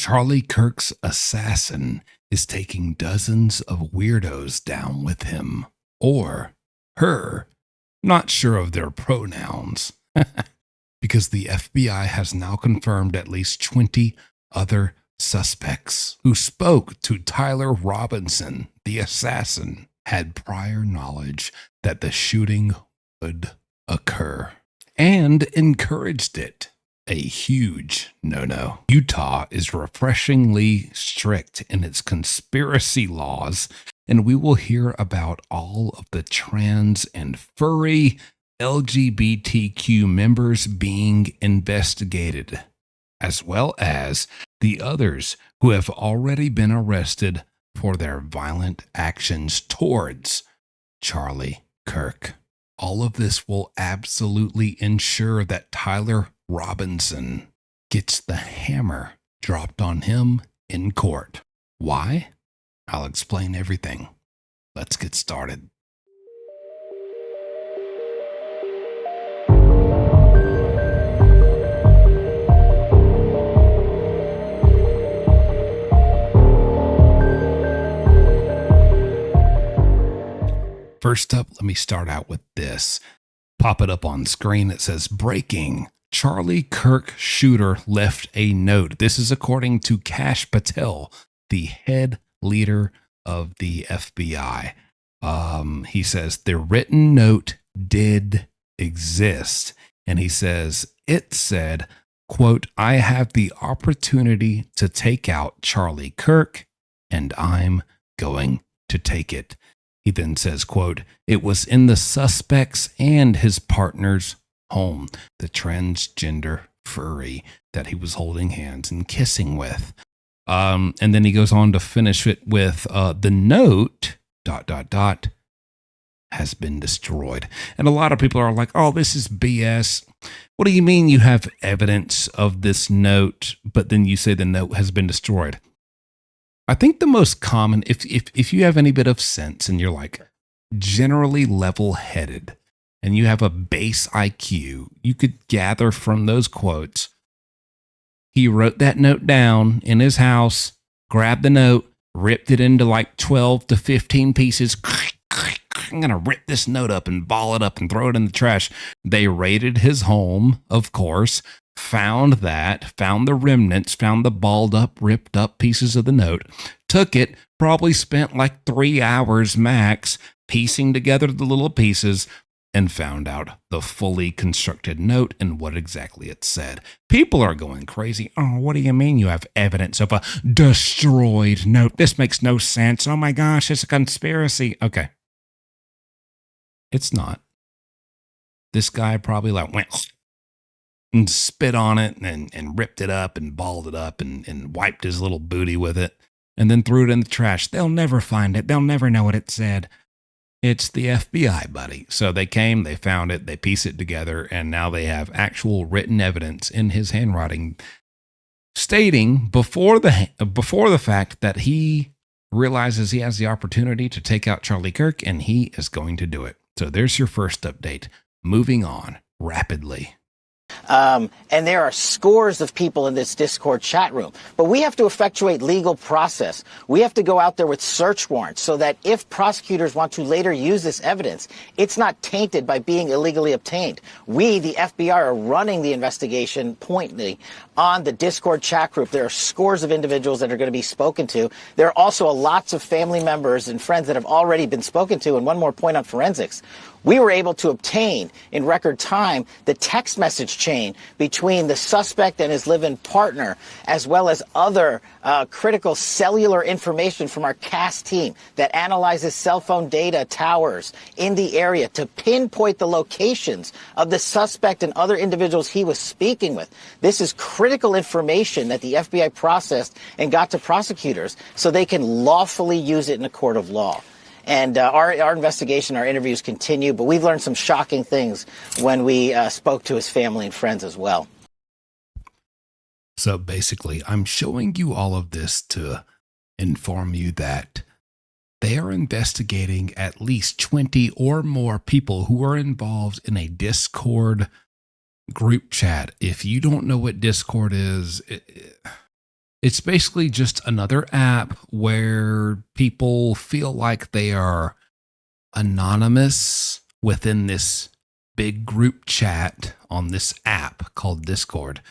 Charlie Kirk's assassin is taking dozens of weirdos down with him. Or her. Not sure of their pronouns. Because the FBI has now confirmed at least 20 other suspects who spoke to Tyler Robinson, the assassin, had prior knowledge that the shooting would occur and encouraged it. A huge no-no. Utah is refreshingly strict in its conspiracy laws, and we will hear about all of the trans and furry LGBTQ members being investigated, as well as the others who have already been arrested for their violent actions towards Charlie Kirk. All of this will absolutely ensure that Tyler Robinson gets the hammer dropped on him in court. Why? I'll explain everything. Let's get started. First up, let me start out with this. Pop it up on screen. It says, breaking. Charlie Kirk shooter left a note. This is according to Kash Patel, the head leader of the FBI. He says the written note did exist. And he says, it said, quote, I have the opportunity to take out Charlie Kirk, and I'm going to take it. He then says, quote, it was in the suspect's and his partner's home, the transgender furry that he was holding hands and kissing with. And then he goes on to finish it with the note, ... has been destroyed. And a lot of people are like, oh, this is BS. What do you mean you have evidence of this note, but then you say the note has been destroyed? I think the most common, if you have any bit of sense and you're like generally level-headed and you have a base IQ, you could gather from those quotes. He wrote that note down in his house, grabbed the note, ripped it into like 12 to 15 pieces. I'm going to rip this note up and ball it up and throw it in the trash. They raided his home, of course, found the remnants, found the balled up, ripped up pieces of the note, took it, probably spent like 3 hours max piecing together the little pieces, and found out the fully constructed note and what exactly it said. People are going crazy. Oh, what do you mean you have evidence of a destroyed note? This makes no sense. Oh my gosh, it's a conspiracy. Okay. It's not. This guy probably like went and spit on it and ripped it up and balled it up and wiped his little booty with it and then threw it in the trash. They'll never find it. They'll never know what it said. It's the FBI, buddy. So they came, they found it, they pieced it together, and now they have actual written evidence in his handwriting stating before the fact that he realizes he has the opportunity to take out Charlie Kirk, and he is going to do it. So there's your first update. Moving on rapidly. And there are scores of people in this Discord chat room. But we have to effectuate legal process. We have to go out there with search warrants so that if prosecutors want to later use this evidence, it's not tainted by being illegally obtained. We, the FBI, are running the investigation pointedly on the Discord chat group. There are scores of individuals that are going to be spoken to. There are also lots of family members and friends that have already been spoken to. And one more point on forensics. We were able to obtain in record time the text message chain between the suspect and his live-in partner, as well as other critical cellular information from our CAS team that analyzes cell phone data towers in the area to pinpoint the locations of the suspect and other individuals he was speaking with. This is critical information that the FBI processed and got to prosecutors so they can lawfully use it in a court of law. And our investigation, our interviews continue, but we've learned some shocking things when we spoke to his family and friends as well. So basically, I'm showing you all of this to inform you that they are investigating at least 20 or more people who are involved in a Discord group chat. If you don't know what Discord is, It's basically just another app where people feel like they are anonymous within this big group chat on this app called Discord,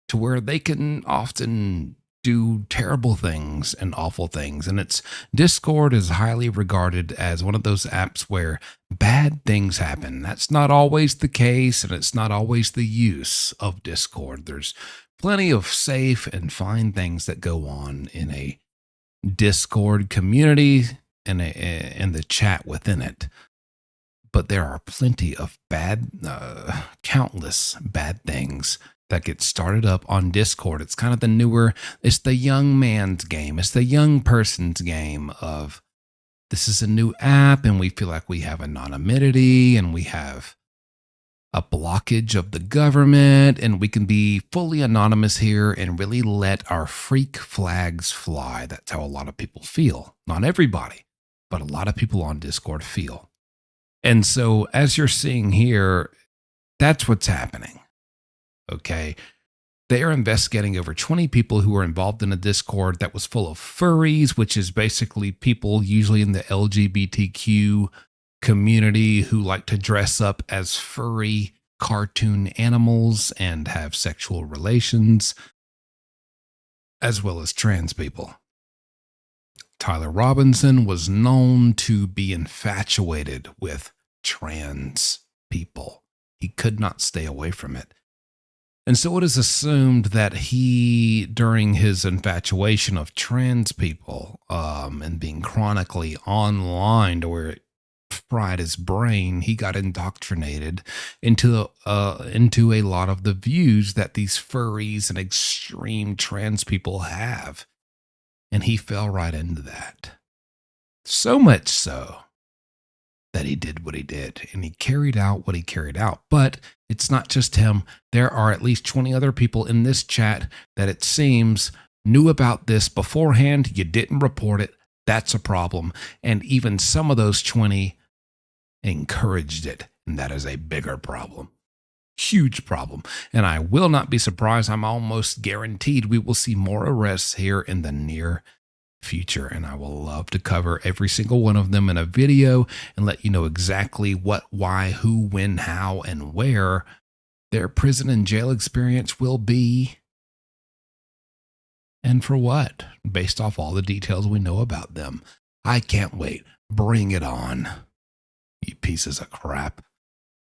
to where they can often do terrible things and awful things. And it's Discord is highly regarded as one of those apps where bad things happen. That's not always the case, and it's not always the use of Discord. There's plenty of safe and fine things that go on in a Discord community and the chat within it. But there are plenty of countless bad things that get started up on Discord. It's kind of it's the young man's game. It's the young person's game of, this is a new app and we feel like we have anonymity and we have a blockage of the government and we can be fully anonymous here and really let our freak flags fly. That's how a lot of people feel. Not everybody, but a lot of people on Discord feel. And so as you're seeing here, that's what's happening. Okay. They are investigating over 20 people who were involved in a Discord that was full of furries, which is basically people usually in the LGBTQ community who like to dress up as furry cartoon animals and have sexual relations, as well as trans people. Tyler Robinson was known to be infatuated with trans people. He could not stay away from it. And so it is assumed that he, during his infatuation of trans people and being chronically online to where it fried his brain, he got indoctrinated into a lot of the views that these furries and extreme trans people have. And he fell right into that. So much so that he did what he did and he carried out what he carried out. But it's not just him. There are at least 20 other people in this chat that it seems knew about this beforehand. You didn't report it. That's a problem. And even some of those 20 encouraged it. And that is a bigger problem. Huge problem. And I will not be surprised. I'm almost guaranteed we will see more arrests here in the near future. And I will love to cover every single one of them in a video and let you know exactly what, why, who, when, how, and where their prison and jail experience will be. And for what, based off all the details we know about them. I can't wait. Bring it on. You pieces of crap.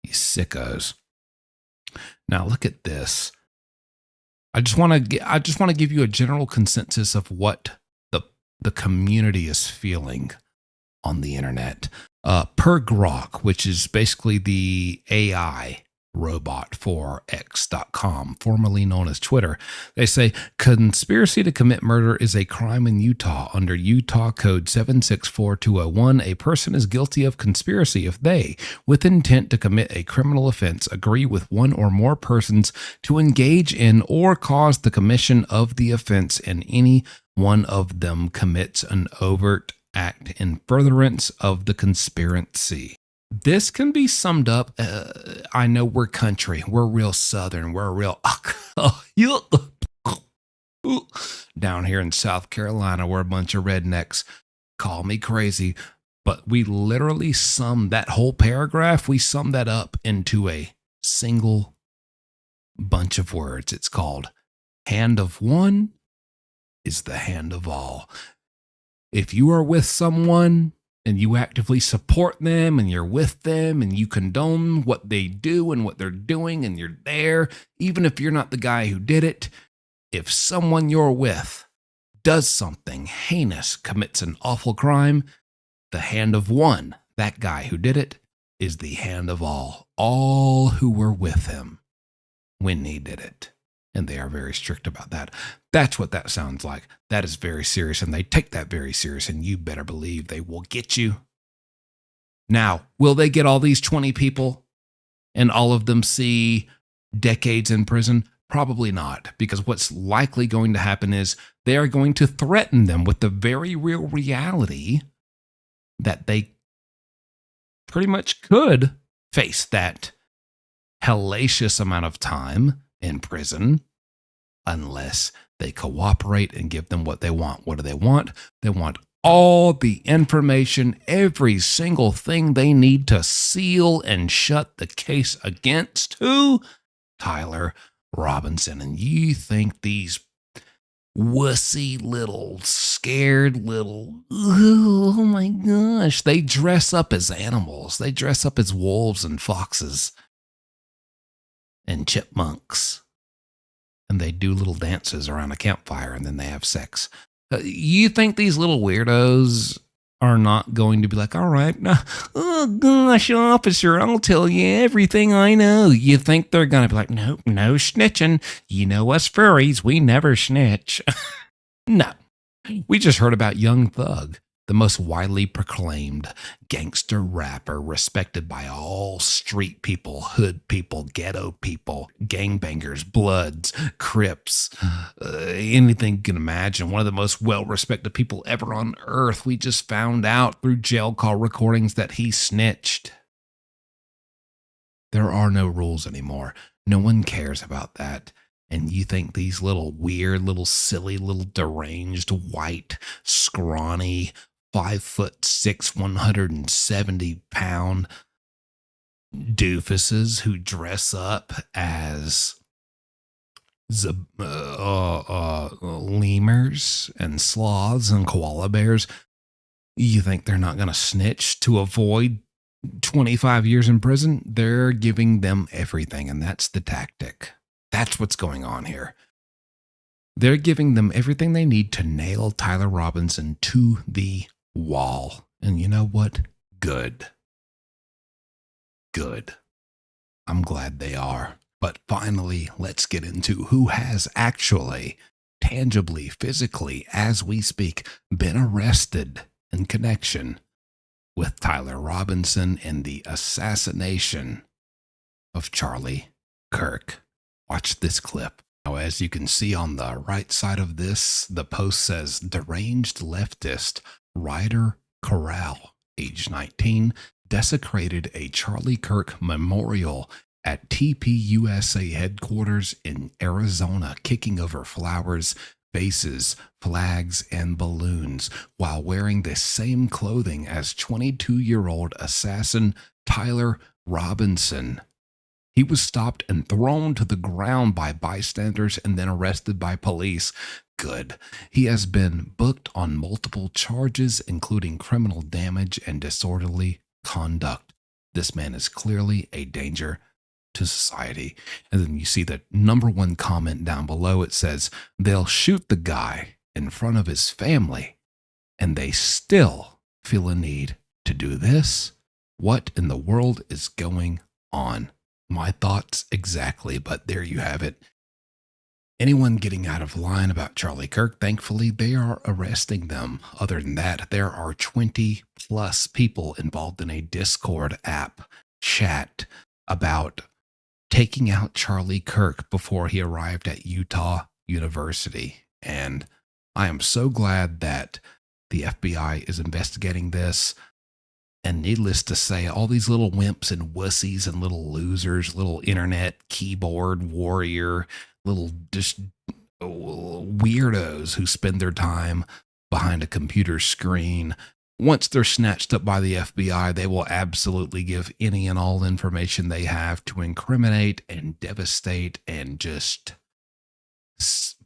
You sickos. Now look at this. I just want to give you a general consensus of what the community is feeling on the internet. Per Grok, which is basically the AI robot for X.com, formerly known as Twitter. They say conspiracy to commit murder is a crime in Utah. Under Utah Code 764201, a person is guilty of conspiracy if they, with intent to commit a criminal offense, agree with one or more persons to engage in or cause the commission of the offense, and any one of them commits an overt act in furtherance of the conspiracy. This can be summed up. I know we're country. We're real Southern. We're real down here in South Carolina. We're a bunch of rednecks. Call me crazy. But we literally sum that whole paragraph. We sum that up into a single bunch of words. It's called hand of one is the hand of all. If you are with someone and you actively support them and you're with them and you condone what they do and what they're doing and you're there, even if you're not the guy who did it, if someone you're with does something heinous, commits an awful crime, the hand of one, that guy who did it, is the hand of all who were with him when he did it. And they are very strict about that. That's what that sounds like. That is very serious, and they take that very serious, and you better believe they will get you. Now, will they get all these 20 people and all of them see decades in prison? Probably not, because what's likely going to happen is they are going to threaten them with the very real reality that they pretty much could face that hellacious amount of time in prison unless They cooperate and give them what they want. What do they want? They want all the information, every single thing they need to seal and shut the case against who? Tyler Robinson. And you think these wussy little, scared little, oh my gosh, they dress up as animals. They dress up as wolves and foxes and chipmunks. And they do little dances around a campfire, and then they have sex. You think these little weirdos are not going to be like, all right, oh gosh, officer, I'll tell you everything I know. You think they're going to be like, nope, no snitching. You know us furries, we never snitch. No. We just heard about Young Thug, the most widely proclaimed gangster rapper respected by all street people, hood people, ghetto people, gangbangers, Bloods, Crips, anything you can imagine. One of the most well-respected people ever on earth. We just found out through jail call recordings that he snitched. There are no rules anymore. No one cares about that. And you think these little weird, little silly, little deranged, white, scrawny, 5'6", 170-pound doofuses who dress up as lemurs and sloths and koala bears, you think they're not going to snitch to avoid 25 years in prison? They're giving them everything, and that's the tactic. That's what's going on here. They're giving them everything they need to nail Tyler Robinson to the wall. And you know what? Good. Good. I'm glad they are. But finally, let's get into who has actually, tangibly, physically, as we speak, been arrested in connection with Tyler Robinson and the assassination of Charlie Kirk. Watch this clip. Now, as you can see on the right side of this, the post says, deranged leftist Ryder Corral, age 19, desecrated a Charlie Kirk memorial at TPUSA headquarters in Arizona, kicking over flowers, vases, flags, and balloons while wearing the same clothing as 22-year-old assassin Tyler Robinson. He was stopped and thrown to the ground by bystanders and then arrested by police. Good. He has been booked on multiple charges, including criminal damage and disorderly conduct. This man is clearly a danger to society. And then you see the number one comment down below. It says, they'll shoot the guy in front of his family, and they still feel a need to do this. What in the world is going on? My thoughts exactly, but there you have it. Anyone getting out of line about Charlie Kirk, thankfully, they are arresting them. Other than that, there are 20 plus people involved in a Discord app chat about taking out Charlie Kirk before he arrived at Utah University. And I am so glad that the FBI is investigating this. And needless to say, all these little wimps and wussies and little losers, little internet keyboard warrior, little just weirdos who spend their time behind a computer screen, once they're snatched up by the FBI, they will absolutely give any and all information they have to incriminate and devastate and just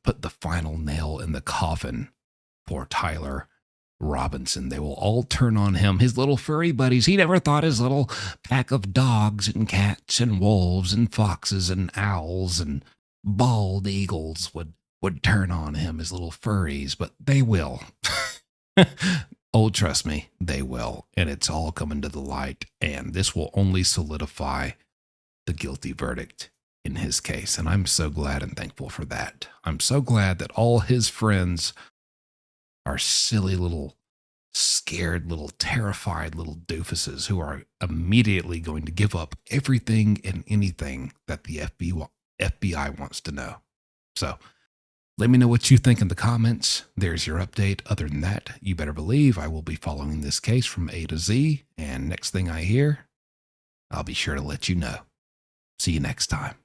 put the final nail in the coffin for Tyler Robinson. They will all turn on him, his little furry buddies. He never thought his little pack of dogs and cats and wolves and foxes and owls and bald eagles would turn on him, his little furries, but they will. Oh, trust me, they will. And it's all coming to the light, and this will only solidify the guilty verdict in his case. And I'm so glad and thankful for that. I'm so glad that all his friends are silly little, scared little, terrified little doofuses who are immediately going to give up everything and anything that the FBI wants to know. So let me know what you think in the comments. There's your update. Other than that, you better believe I will be following this case from A to Z. And next thing I hear, I'll be sure to let you know. See you next time.